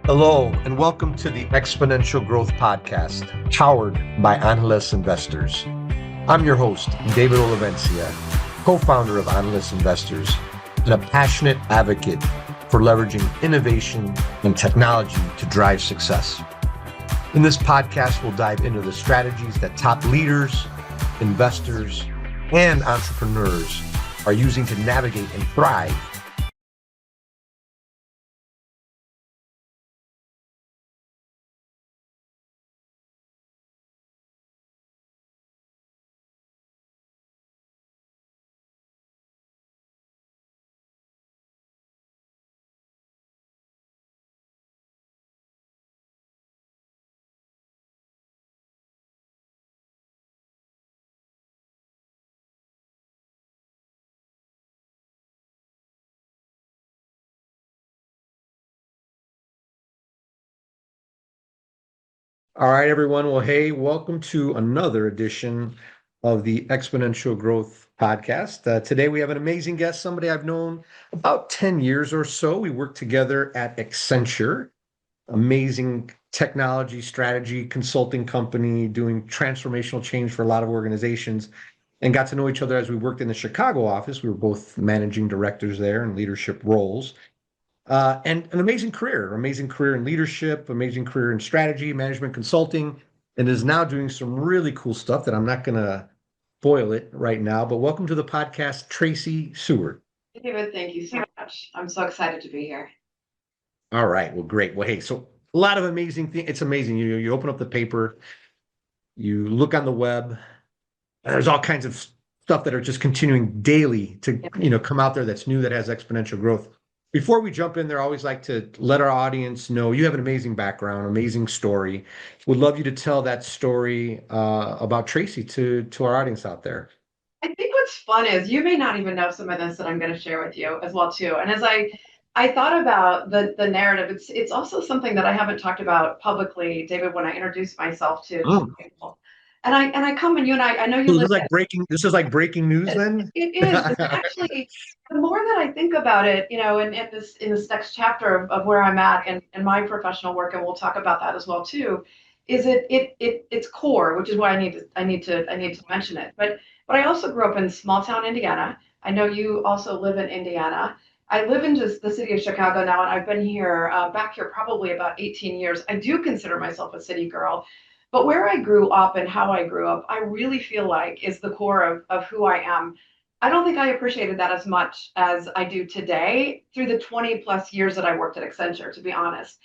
Hello, and welcome to the Exponential Growth Podcast, powered by Analyst Investors. I'm your host, David Olivencia, co-founder of Analyst Investors, and a passionate advocate for leveraging innovation and technology to drive success. In this podcast, we'll dive into the strategies that top leaders, investors, and entrepreneurs are using to navigate and thrive. All right, everyone. Well, hey, welcome to another edition of the Exponential Growth Podcast. Today, we have an amazing guest, somebody I've known about 10 years or so. We worked together at Accenture, amazing technology strategy consulting company doing transformational change for a lot of organizations, and got to know each other as we worked in the Chicago office. We were both managing directors there in leadership roles. And an amazing career in leadership, amazing career in strategy, management consulting, and is now doing some really cool stuff that I'm not going to spoil it right now. But welcome to the podcast, Tracey Seward. David, thank you so much. I'm so excited to be here. All right. Well, great. Well, hey, so a lot of amazing things. It's amazing. You open up the paper, you look on the web, and there's all kinds of stuff that are just continuing daily to, come out there that's new, that has exponential growth. Before we jump in there, I always like to let our audience know you have an amazing background, amazing story. Would love you to tell that story about Tracey to our audience out there. I think what's fun is you may not even know some of this that I'm going to share with you as well too. And as I thought about the narrative, it's also something that I haven't talked about publicly, David, when I introduced myself to people. And I come and I know you. So this is like breaking news then? It is. It's actually, the more that I think about it, in this next chapter of where I'm at and my professional work, and we'll talk about that as well too, is it's core, which is why I need to mention it. But I also grew up in small town Indiana. I know you also live in Indiana. I live in just the city of Chicago now, and I've been here back here probably about 18 years. I do consider myself a city girl. But where I grew up and how I grew up, I really feel like is the core of who I am. I don't think I appreciated that as much as I do today through the 20 plus years that I worked at Accenture, to be honest.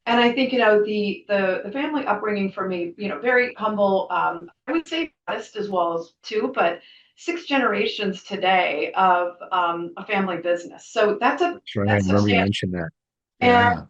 And I think, the family upbringing for me, very humble, I would say modest as well as too, but 6 generations today of a family business. So that's right. I remember you mentioned that. Yeah.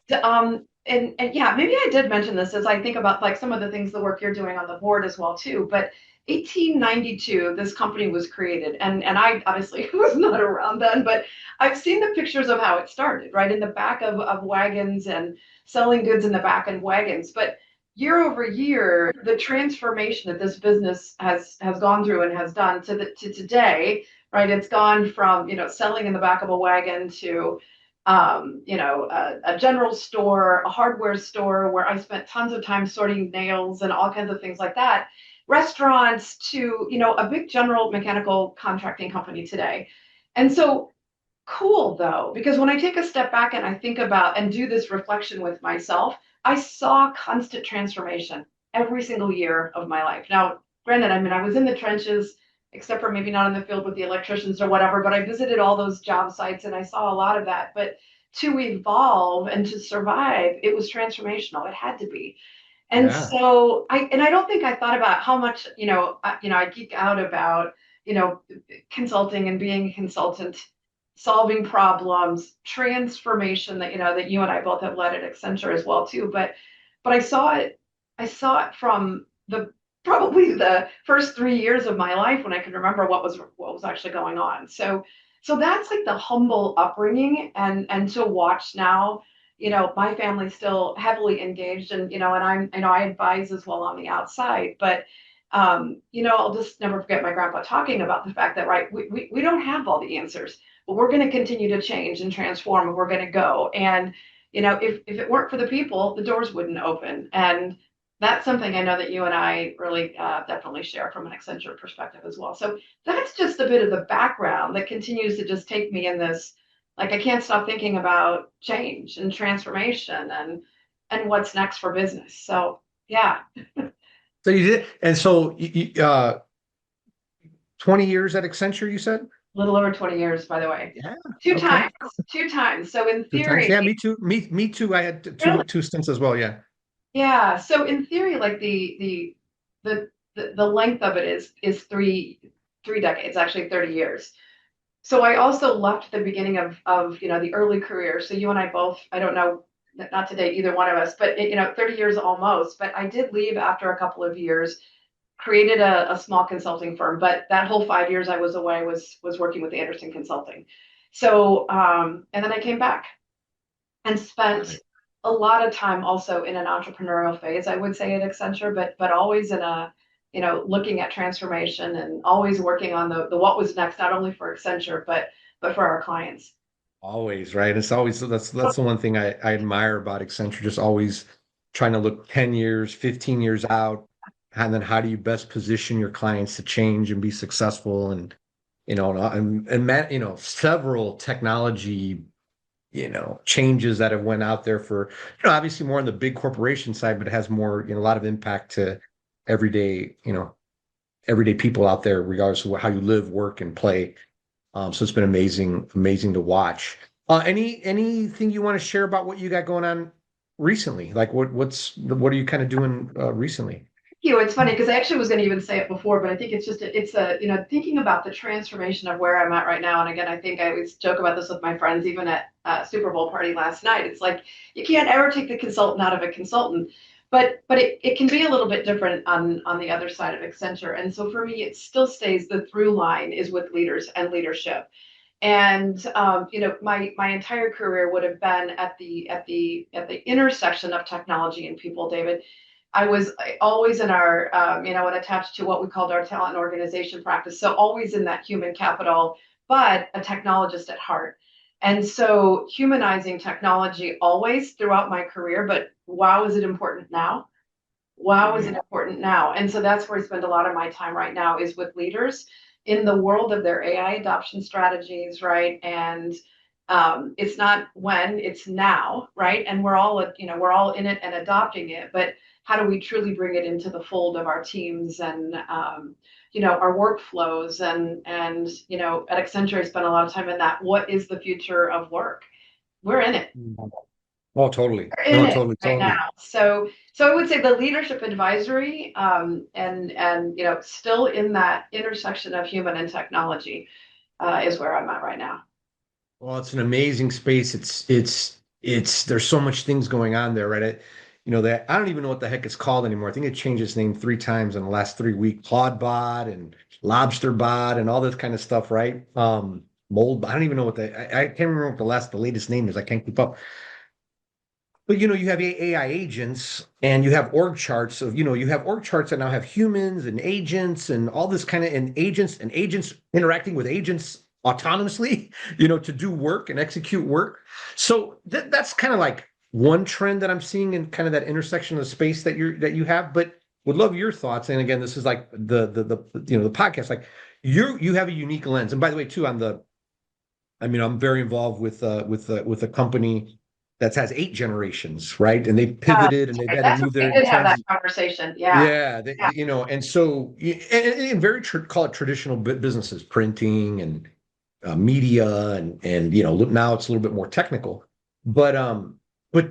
And yeah, maybe I did mention this as I think about like some of the things, the work you're doing on the board as well too. But 1892, this company was created, and I obviously was not around then, but I've seen the pictures of how it started, right, in the back of wagons and selling goods in the back of wagons. But year over year, the transformation that this business has gone through and has done to today, right? It's gone from selling in the back of a wagon to a general store, a hardware store where I spent tons of time sorting nails and all kinds of things like that, restaurants to, a big general mechanical contracting company today. And so cool though, because when I take a step back and I think about and do this reflection with myself, I saw constant transformation every single year of my life. Now, granted, I was in the trenches, except for maybe not in the field with the electricians or whatever, but I visited all those job sites and I saw a lot of that. But to evolve and to survive, it was transformational. It had to be. And so I don't think I thought about how much, I geek out about, consulting and being a consultant, solving problems, transformation that, that you and I both have led at Accenture as well too. But I saw it from probably the first 3 years of my life when I could remember what was actually going on. So that's like the humble upbringing, and to watch now, my family's still heavily engaged, and and I advise as well on the outside, but I'll just never forget my grandpa talking about the fact that, right, we don't have all the answers, but we're going to continue to change and transform, and we're going to go. And, if it weren't for the people, the doors wouldn't open. And that's something I know that you and I really definitely share from an Accenture perspective as well. So that's just a bit of the background that continues to just take me in this, like, I can't stop thinking about change and transformation and what's next for business. So yeah. So you did, and so 20 years at Accenture, you said? Little over 20 years, by the way. Yeah. Two Okay. times, two times. So in 2 times. theory, Yeah, me too. Me too. I had really, two stints as well. Yeah. yeah. So in theory, like the length of it is three decades, actually 30 years. So I also left the beginning of the early career. So you and I both, I don't know, not today either one of us, but 30 years almost. But I did leave after a couple of years, created a small consulting firm, but that whole 5 years I was away was working with Anderson Consulting. So and then I came back and spent a lot of time also in an entrepreneurial phase, I would say, at Accenture, but always in a looking at transformation and always working on the what was next, not only for Accenture but for our clients. Always, right? It's always that's the one thing I admire about Accenture, just always trying to look 10 years, 15 years out, and then how do you best position your clients to change and be successful and several technology changes that have went out there for obviously more on the big corporation side, but it has more a lot of impact to everyday everyday people out there, regardless of how you live, work, and play. So it's been amazing to watch. Anything you want to share about what you got going on recently? Like what are you kind of doing recently? It's funny because I actually was going to even say it before, but I think it's thinking about the transformation of where I'm at right now. And again, I think I always joke about this with my friends, even at Super Bowl party last night. It's like you can't ever take the consultant out of a consultant, but it can be a little bit different on the other side of Accenture. And so for me, it still stays the through line is with leaders and leadership. And my entire career would have been at the intersection of technology and people, David. I was always in our, and attached to what we called our talent and organization practice. So always in that human capital, but a technologist at heart. And so humanizing technology always throughout my career, but wow, is it important now? Wow, is it important now? And so that's where I spend a lot of my time right now is with leaders in the world of their AI adoption strategies, right? And it's not when, it's now, right? And we're all in it and adopting it, but how do we truly bring it into the fold of our teams and our workflows and at Accenture I spent a lot of time in that. What is the future of work? We're in it. Oh, totally. We're in No, it totally, right totally. now. So I would say the leadership advisory and still in that intersection of human and technology is where I'm at right now. Well, it's an amazing space. It's there's so much things going on there, right? That I don't even know what the heck it's called anymore. I think it changed its name 3 times in the last 3 weeks. Claudebot and Lobsterbot and all this kind of stuff, right? Mold. I don't even know I can't remember what the latest name is. I can't keep up. But you have AI agents and you have org charts you have org charts that now have humans and agents and all this kind of and agents interacting with agents autonomously, to do work and execute work. So that's kind of like one trend that I'm seeing in kind of that intersection of the space that you have, but would love your thoughts. And again, this is like the podcast, like you have a unique lens. And by the way, too, I'm very involved with a company that has 8 generations, right? And they pivoted and they've Right. had to That's move okay. their I did have that trans. conversation. Yeah. Yeah, Yeah. and so and very call it traditional businesses, printing and media, and now it's a little bit more technical, but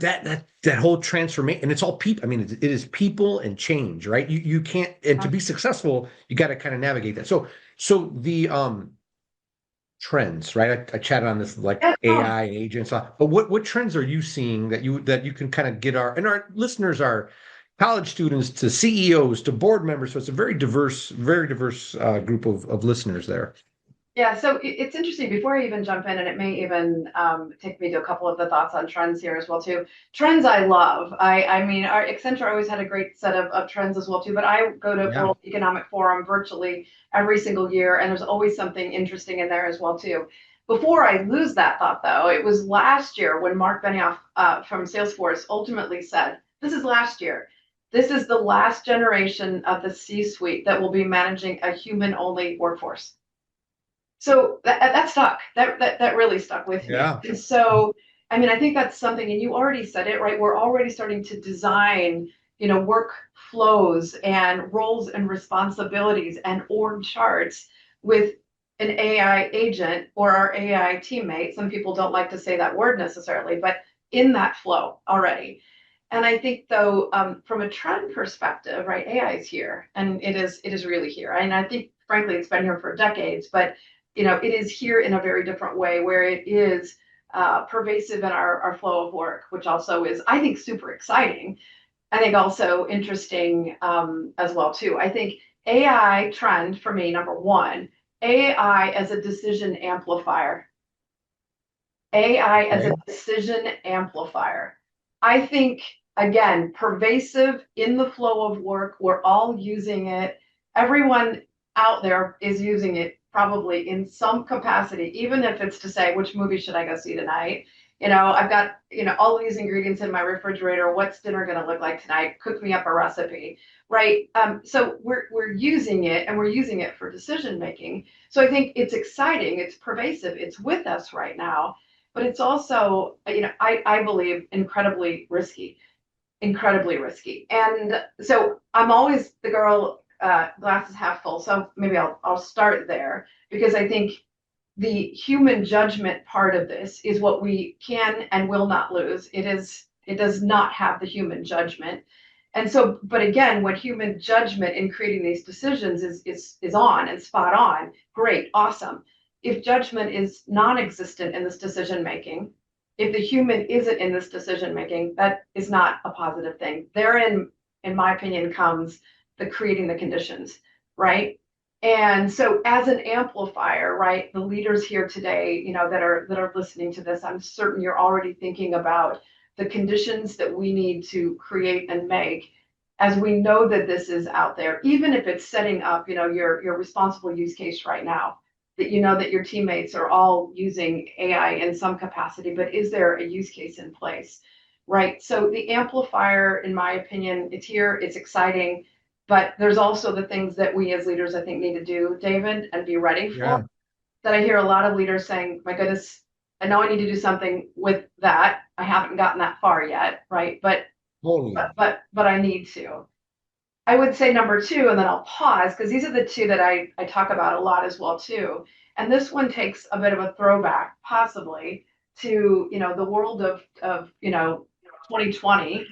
that whole transformation, and it's all people. I mean, it is people and change, right? You can't, and to be successful, you got to kind of navigate that. So the trends, right? I chatted on this like Yeah. AI agents, but what trends are you seeing that you can kind of get our listeners are college students to CEOs to board members, so it's a very diverse group of listeners there. Yeah, so it's interesting. Before I even jump in, and it may even take me to a couple of the thoughts on trends here as well too. Trends I love. I mean, our Accenture always had a great set of trends as well too. But I go to Yeah. World Economic Forum virtually every single year, and there's always something interesting in there as well too. Before I lose that thought, though, it was last year when Mark Benioff from Salesforce ultimately said, "This is last year. This is the last generation of the C-suite that will be managing a human-only workforce." So that stuck. That really stuck with me. Yeah. And so, I mean, I think that's something, and you already said it, right? We're already starting to design, work flows and roles and responsibilities and org charts with an AI agent or our AI teammate. Some people don't like to say that word necessarily, but in that flow already. And I think though, from a trend perspective, right, AI is here, and it is really here. And I think, frankly, it's been here for decades, but it is here in a very different way, where it is pervasive in our flow of work, which also is, I think, super exciting. I think also interesting as well too. I think AI trend for me, number one, AI as a decision amplifier. AI as a Okay. decision amplifier. I think, again, pervasive in the flow of work. We're all using it. Everyone out there is using it probably in some capacity, even if it's to say, which movie should I go see tonight? I've got, all these ingredients in my refrigerator. What's dinner going to look like tonight? Cook me up a recipe, right? So we're using it, and we're using it for decision making. So I think it's exciting. It's pervasive. It's with us right now, but it's also, I believe, incredibly risky, incredibly risky. And so I'm always the girl, glasses half full. So maybe I'll start there, because I think the human judgment part of this is what we can and will not lose. It does not have the human judgment. And so, but again, when human judgment in creating these decisions is on and spot on, great, awesome. If judgment is non-existent in this decision making, if the human isn't in this decision making, that is not a positive thing. Therein, in my opinion, comes the creating the conditions, right? And so, as an amplifier, right, the leaders here today, that are listening to this, I'm certain you're already thinking about the conditions that we need to create and make, as we know that this is out there, even if it's setting up, your responsible use case right now, that you know that your teammates are all using AI in some capacity, but is there a use case in place? Right. So the amplifier, in my opinion, it's here, it's exciting, but there's also the things that we as leaders, I think, need to do, David, and be ready for. Yeah. That I hear a lot of leaders saying, my goodness, I know I need to do something with that. I haven't gotten that far yet, right? But Totally. but I need to. I would say number two, and then I'll pause, because these are the two that I talk about a lot as well too. And this one takes a bit of a throwback, possibly, to the world of 2020,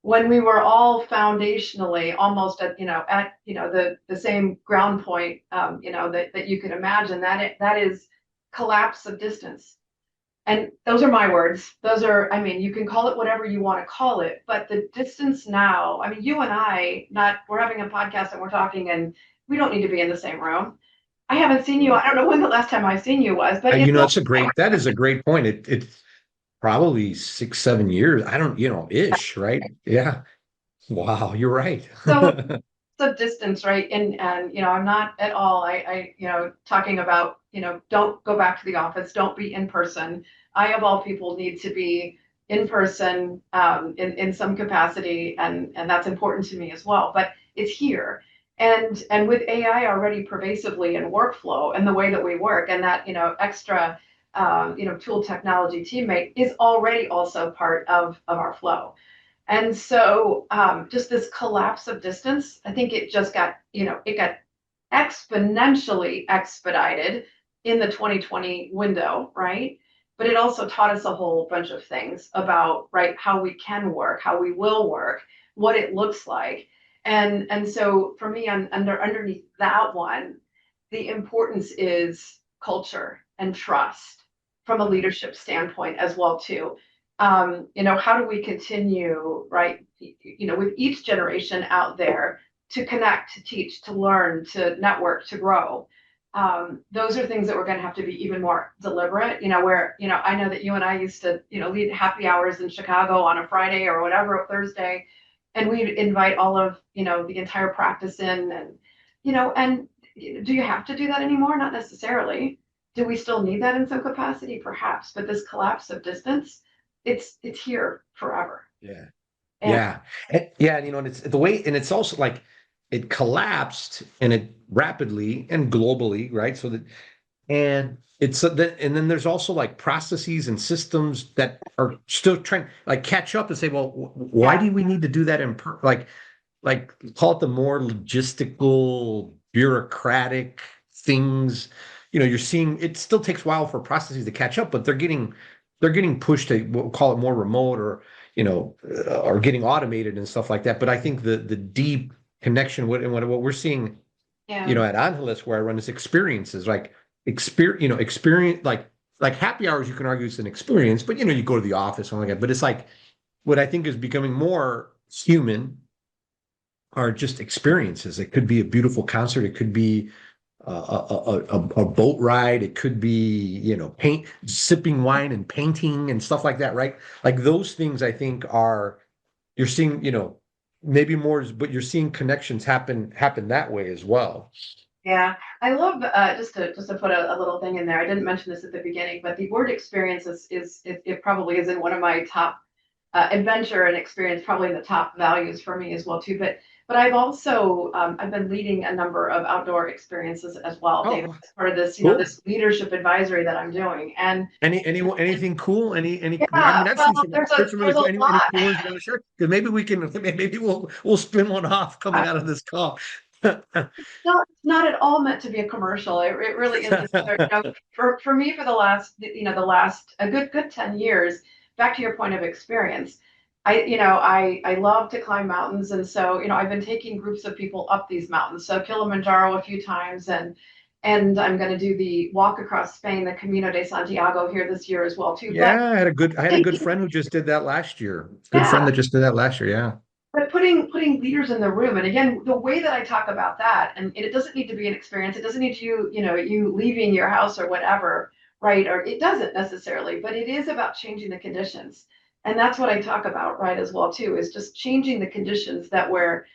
when we were all foundationally almost at the same ground point, that you could imagine. That is collapse of distance. And those are my words. Those are, I mean, you can call it whatever you want to call it, but the distance now, I mean, you and I, not, we're having a podcast and we're talking, and we don't need to be in the same room. I haven't seen you. I don't know when the last time I've seen you was, but That is a great point. It's probably 6, 7 years. I don't, ish, right? Yeah. Wow, you're right. so of distance, right? And I'm not at all, talking about, don't go back to the office, don't be in person. I, of all people, need to be in person, in some capacity, and that's important to me as well. But it's here. And with AI already pervasively in workflow and the way that we work, and that, extra tool technology teammate is already also part of our flow. And so, just this collapse of distance, I think it just got, it got exponentially expedited in the 2020 window, right? But it also taught us a whole bunch of things about, right, how we can work, how we will work, what it looks like. And so for me, underneath that one, the importance is culture and trust from a leadership standpoint as well too. How do we continue, right, with each generation out there to connect, to teach, to learn, to network, to grow? those are things that we're going to have to be even more deliberate, where, I know that you and I used to, lead happy hours in Chicago on a Friday or whatever, Thursday, and we'd invite all of, the entire practice in and do you have to do that anymore? Not necessarily. Do we still need that in some capacity? Perhaps, but this collapse of distance, it's here forever. Yeah. And Yeah. Yeah. And it's the way, and it's also like it collapsed and it rapidly and globally, right? So that, and it's and then there's also like processes and systems that are still trying like catch up and say, well, why yeah, do we need to do that like call it the more logistical, bureaucratic things. You're seeing it still takes a while for processes to catch up, but they're getting pushed to we'll call it more remote or getting automated and stuff like that. But I think the deep connection what we're seeing, yeah, at Angeles where I run is experiences like experience like happy hours. You can argue it's an experience, but you go to the office and like that. But it's like what I think is becoming more human are just experiences. It could be a beautiful concert. It could be a boat ride. It could be, paint, sipping wine and painting and stuff like that, right? Like those things I think you're seeing, maybe more, but you're seeing connections happen that way as well. yeah. I love just to put a little thing in there. I didn't mention this at the beginning, but the word experience it probably is in one of my top adventure and experience, probably in the top values for me as well too. But I've also I've been leading a number of outdoor experiences as well, David, Oh, as part of this cool. this leadership advisory that I'm doing. And Anything cool? I yeah, mean, I've seen well, some, heard some really there's a cool, any lot. cool ones you want to share? Because maybe we can, maybe we'll spin one off coming out of this call. Not at all meant to be a commercial. It really isn't. So, for me, for the last a good 10 years, back to your point of experience, I love to climb mountains, and so I've been taking groups of people up these mountains. So Kilimanjaro a few times, and I'm going to do the walk across Spain, the Camino de Santiago here this year as well too. But Yeah, I had a good friend who just did that last year. Good friend yeah, that just did that last year. Yeah. but putting leaders in the room, and again, the way that I talk about that, and it doesn't need to be an experience. It doesn't need you leaving your house or whatever, right? Or it doesn't necessarily, but it is about changing the conditions, and that's what I talk about, right, as well too, is just changing the conditions that we're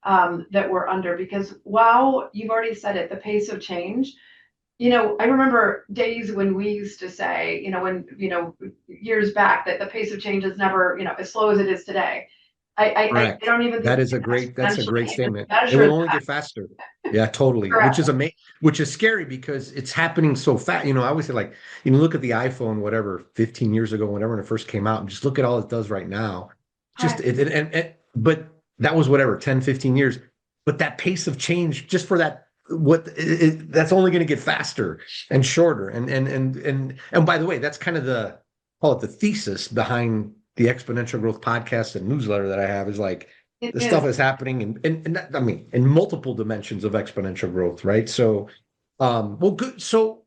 under. Because wow, you've already said it, the pace of change. I remember days when we used to say, when years back, that the pace of change is never, as slow as it is today. I Correct. don't even think That we is a can great exponentially statement. It measure will only that. get faster. Yeah, totally. Which Correct. is which is scary because it's happening so fast. I always say like, look at the iPhone, whatever, 15 years ago, whenever it first came out, and just look at all it does right now. Just Correct. but that was whatever, 10, 15 years. But that pace of change just for that that's only going to get faster and shorter. And by the way, that's kind of the call it the thesis behind the Exponential Growth podcast and newsletter that I have is like It the stuff is. is happening I mean in multiple dimensions of exponential growth, right? So well good. So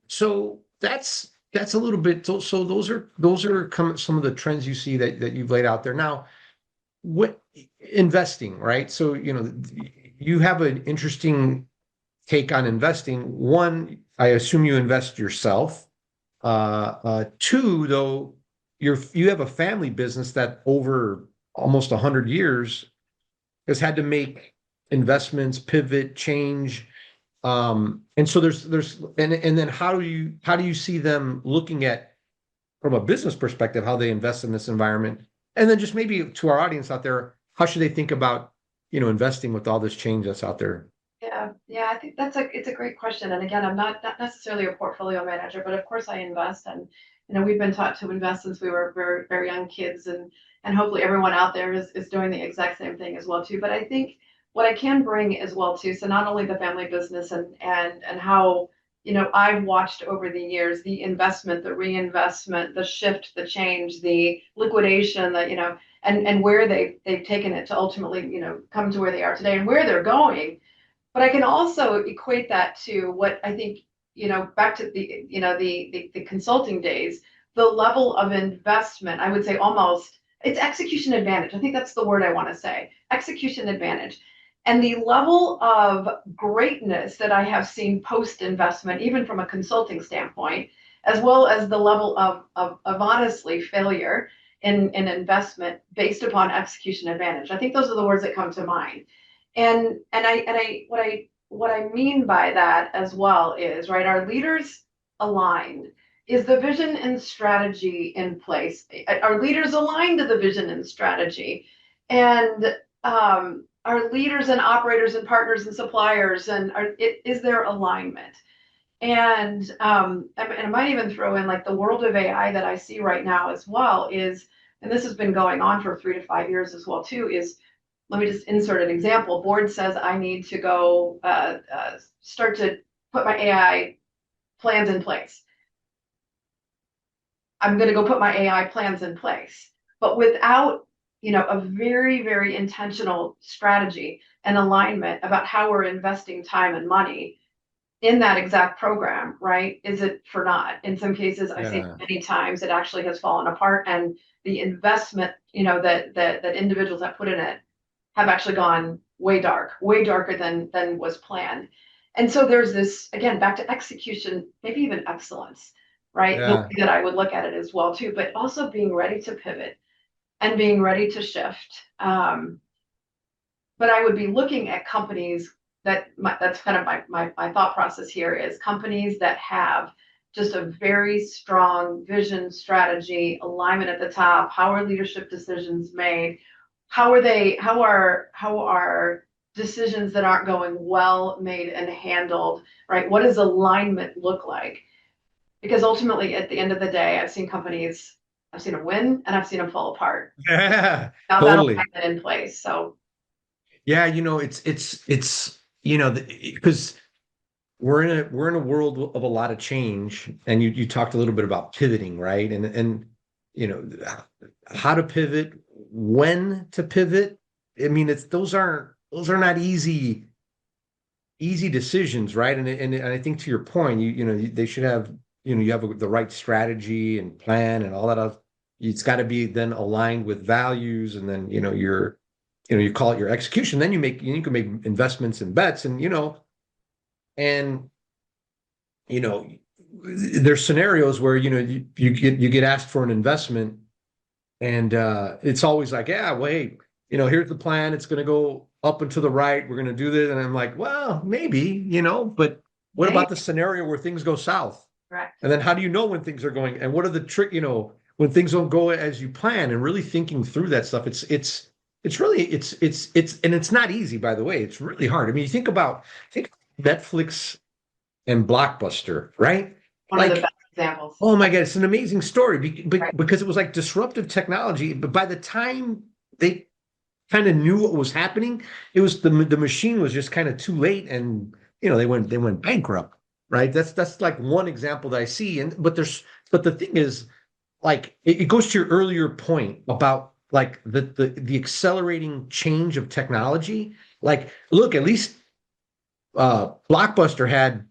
that's a little bit so those are some of the trends you see that you've laid out there. Now, what investing, right? So you have an interesting take on investing. One, I assume you invest yourself. Two, though, you have a family business that over almost 100 years has had to make investments, pivot, change. And so and then how do you see them looking at from a business perspective how they invest in this environment? And then just maybe to our audience out there, how should they think about investing with all this change that's out there? Yeah, yeah, I think it's a great question. And again, I'm not necessarily a portfolio manager, but of course I invest. And we've been taught to invest since we were very, very young kids, and hopefully everyone out there is doing the exact same thing as well too. But I think what I can bring as well too, so not only the family business and how I've watched over the years the investment, the reinvestment, the shift, the change, the liquidation, and where they've taken it to ultimately come to where they are today and where they're going. But I can also equate that to what I think, back to the consulting days, the level of investment, I would say almost it's execution advantage. I think that's the word I want to say, execution advantage. And the level of greatness that I have seen post investment, even from a consulting standpoint, as well as the level of honestly failure in investment based upon execution advantage. I think those are the words that come to mind. What I mean by that as well is, right, our leaders aligned. Is the vision and strategy in place? Are leaders aligned to the vision and strategy? And our leaders and operators and partners and suppliers, and is there alignment? And I might even throw in like the world of AI that I see right now as well is, and this has been going on for 3 to 5 years as well too, is, let me just insert an example. Board says I need to go start to put my AI plans in place. I'm going to go put my AI plans in place, but without, a very, very intentional strategy and alignment about how we're investing time and money in that exact program, right? Is it for naught? In some cases, I think many times it actually has fallen apart, and the investment, that individuals have put in it have actually gone way darker than was planned. And so there's this, again, back to execution, maybe even excellence, right? The way that I would look at it as well too, but also being ready to pivot and being ready to shift. But I would be looking at companies that's kind of my thought process here, is companies that have just a very strong vision, strategy, alignment at the top. How are leadership decisions made? How are decisions that aren't going well made and handled, right? What does alignment look like? Because ultimately, at the end of the day, I've seen them win and I've seen them fall apart. Yeah, Now that totally. alignment in place. So Yeah, it's because we're in a world of a lot of change, and you talked a little bit about pivoting, right? And you know how to pivot, when to pivot. I mean, those are not easy decisions, right? And I think to your point, they should have, you have the right strategy and plan and all that other. It's got to be then aligned with values, and then you call it your execution. Then you can make investments and bets, and you know there's scenarios where you get asked for an investment, and it's always like, yeah, wait, here's the plan. It's going to go up and to the right. We're going to do this. And I'm like, well, maybe, but what about the scenario where things go south? correct. And then how do you know when things are going, and what are the when things don't go as you plan, and really thinking through that stuff. It's really, and it's not easy, by the way. It's really hard. I mean, think Netflix and Blockbuster, right? One of the best examples. Oh my God, it's an amazing story Right. because it was like disruptive technology. But by the time they kind of knew what was happening, it was the machine was just kind of too late, and they went bankrupt. Right. That's like one example that I see. But the thing is, like, it goes to your earlier point about like the accelerating change of technology. Like, look, at least Blockbuster had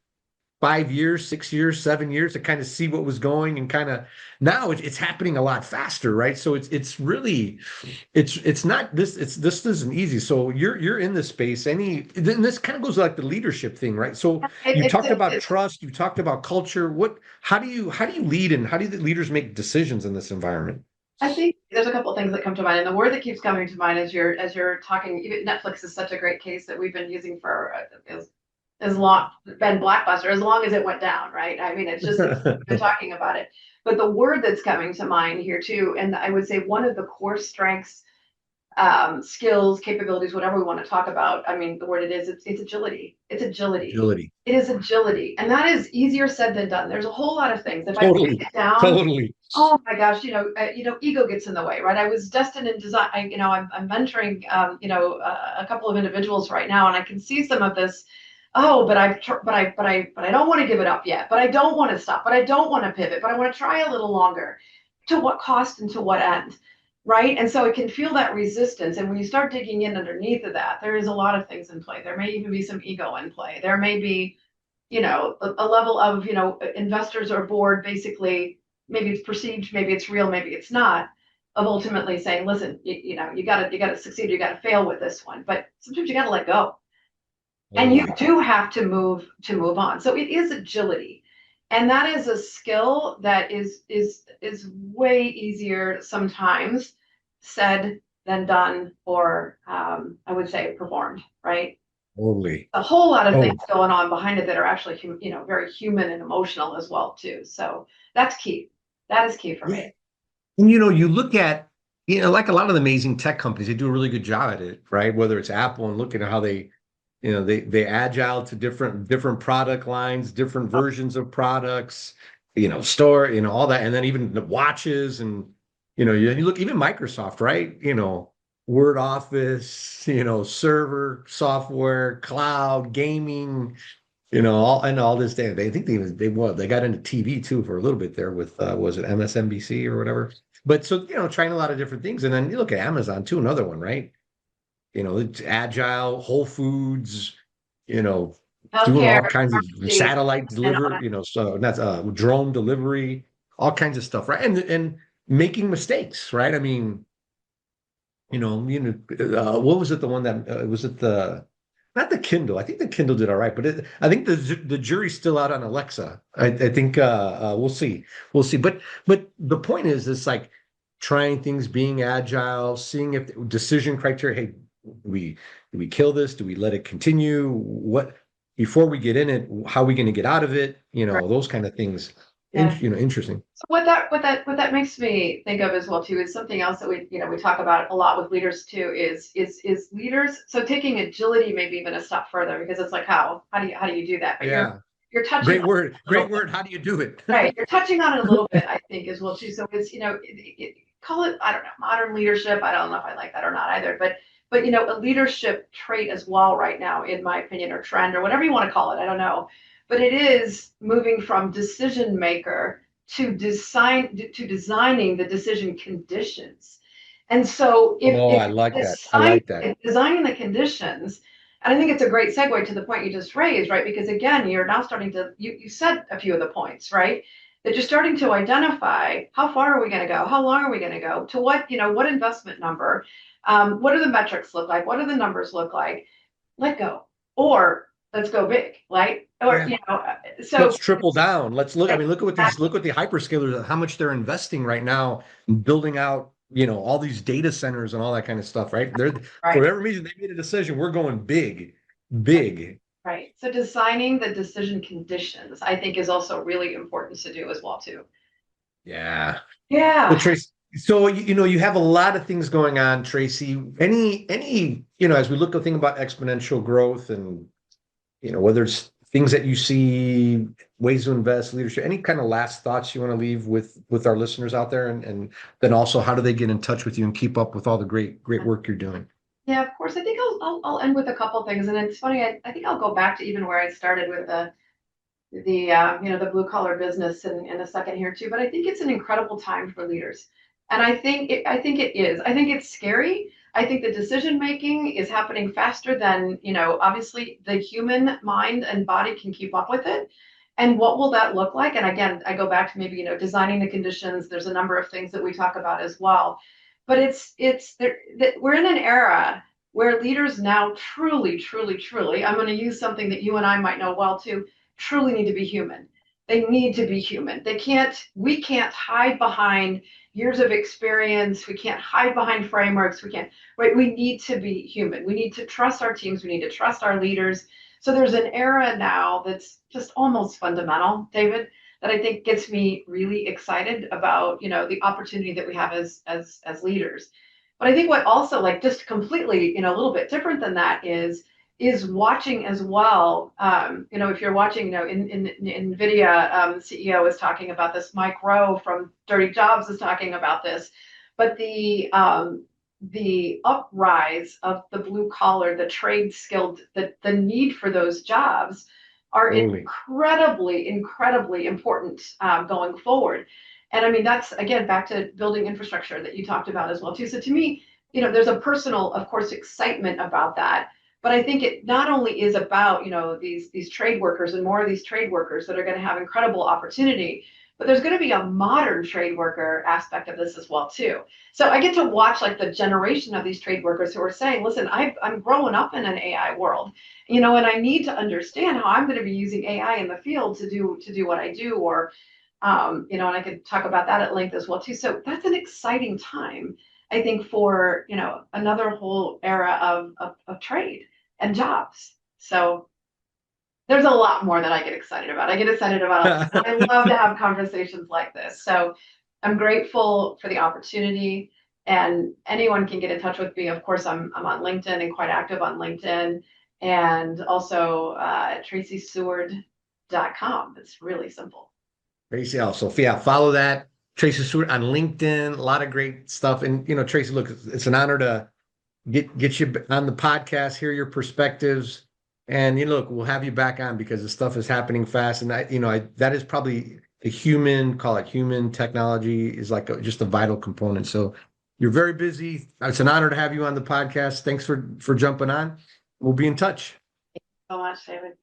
5 years, 6 years, 7 years to kind of see what was going, and kind of now it's happening a lot faster, right? So it's really it's not this it's this isn't easy. So you're in this space. Then this kind of goes like the leadership thing, right? So you talked about trust, you talked about culture. How do you lead, and how do the leaders make decisions in this environment? I think there's a couple of things that come to mind, and the word that keeps coming to mind as you're talking. Even Netflix is such a great case that we've been using for as long been Blockbuster as long as it went down, right? I mean, it's just been talking about it. But the word that's coming to mind here too, and I would say one of the core strengths, skills, capabilities, whatever we want to talk about. I mean, the word it's agility. It's agility. Agility. It is agility, and that is easier said than done. There's a whole lot of things. If I break Totally. it down, Totally. oh my gosh, ego gets in the way, right? I was destined in design. I'm mentoring, a couple of individuals right now, and I can see some of this. Oh, but I don't want to give it up yet. But I don't want to stop. But I don't want to pivot. But I want to try a little longer. To what cost and to what end, right? And so it can feel that resistance. And when you start digging in underneath of that, there is a lot of things in play. There may even be some ego in play. There may be, a level of, investors or board basically, maybe it's perceived, maybe it's real, maybe it's not. of ultimately saying, listen, you gotta succeed, you gotta fail with this one, but sometimes you gotta let go. And you Totally. do have to move on. So it is agility. And that is a skill that is way easier sometimes said than done, or I would say performed, right? Totally. A whole lot of things Oh, going on behind it that are actually very human and emotional as well too. So that's key. That is key for yeah. me. And you look at, like a lot of the amazing tech companies, they do a really good job at it, right? Whether it's Apple and looking at how they agile to different product lines, different versions of products, store, all that, and then even the watches and you look even Microsoft, right? Word Office, server software, cloud, gaming, all this day. They think they got into TV too for a little bit there with was it MSNBC or whatever. But so trying a lot of different things, and then you look at Amazon too, another one, right? It's agile, Whole Foods, you know, doing Healthcare, all kinds of pharmacy, satellite and all deliver, that. so that's drone delivery, all kinds of stuff, right? And making mistakes, right? I mean, what was it? The one that was it the not the Kindle? I think the Kindle did all right, but I think the jury's still out on Alexa. I think we'll see. But the point is, it's like trying things, being agile, seeing if decision criteria. Hey, do we kill this? Do we let it continue? What before we get in it? How are we going to get out of it? Right. Those kind of things. Yeah. Interesting. So what that makes me think of as well too is something else that we talk about a lot with leaders too is leaders. So taking agility maybe even a step further, because it's like how do you do that? But you're Yeah, you're touching great on word. it a little Great bit. word. How do you do it? Right. You're touching on it a little bit, I think, as well too. So it's call it, I don't know, modern leadership. I don't know if I like that or not either, but a leadership trait as well right now, in my opinion, or trend or whatever you want to call it. I don't know. But it is moving from decision maker to designing the decision conditions. And so Oh, if I like that. I design, like that. designing the conditions, and I think it's a great segue to the point you just raised, right? Because again, you're now starting to, you said a few of the points, right? That you're starting to identify how far are we going to go? How long are we going to go? To what investment number? What do the metrics look like? What do the numbers look like? Let go. Or let's go big, right? Or, Yeah. so Let's triple down. Let's look. I mean, exactly. look what the hyperscalers, how much they're investing right now, building out, all these data centers and all that kind of stuff, right? For Right. whatever reason, they made a decision. We're going big, big. Right. So designing the decision conditions, I think, is also really important to do as well, too. Yeah. Well, Yeah. Tracy, so you have a lot of things going on, Tracy. Any, as we look at think about exponential growth and whether it's things that you see, ways to invest, leadership, any kind of last thoughts you want to leave with our listeners out there, and then also how do they get in touch with you and keep up with all the great work you're doing? Yeah, of course. I think I'll end with a couple things. And it's funny, I think I'll go back to even where I started with the blue collar business in a second here too. But I think it's an incredible time for leaders. And I think it is. I think it's scary. I think the decision making is happening faster than, obviously the human mind and body can keep up with it. And what will that look like? And again, I go back to maybe, designing the conditions. There's a number of things that we talk about as well. But it's there that we're in an era where leaders now truly, truly, truly, I'm going to use something that you and I might know well too, truly need to be human. They need to be human. We can't hide behind years of experience. We can't hide behind frameworks. Right? We need to be human. We need to trust our teams. We need to trust our leaders. So there's an era now that's just almost fundamental, David, that I think gets me really excited about, the opportunity that we have as leaders. But I think what also, like, just completely, a little bit different than that is watching as well. If you're watching, in NVIDIA, CEO is talking about this. Mike Rowe from Dirty Jobs is talking about this. But the uprise of the blue collar, the trade skilled, the need for those jobs are Totally. incredibly, incredibly important going forward. And I mean, that's again back to building infrastructure that you talked about as well too. So to me, there's a personal, of course, excitement about that. But I think it not only is about, these trade workers and more of these trade workers that are going to have incredible opportunity, but there's going to be a modern trade worker aspect of this as well too. So I get to watch like the generation of these trade workers who are saying, listen, I'm growing up in an AI world, and I need to understand how I'm going to be using AI in the field to do what I do, or and I could talk about that at length as well too. So that's an exciting time, I think, for another whole era of trade and jobs. So there's a lot more that I get excited about. I get excited about, I love to have conversations like this. So I'm grateful for the opportunity, and anyone can get in touch with me. Of course, I'm on LinkedIn and quite active on LinkedIn, and also at TraceySeward.com. It's really simple. Tracy, also, yeah, follow that. Tracey Seward on LinkedIn, a lot of great stuff. And, Tracy, look, it's an honor to get you on the podcast, hear your perspectives. And, look, we'll have you back on because the stuff is happening fast. And that is probably call it human technology is like just a vital component. So you're very busy. It's an honor to have you on the podcast. Thanks for jumping on. We'll be in touch. Thank you so much, David.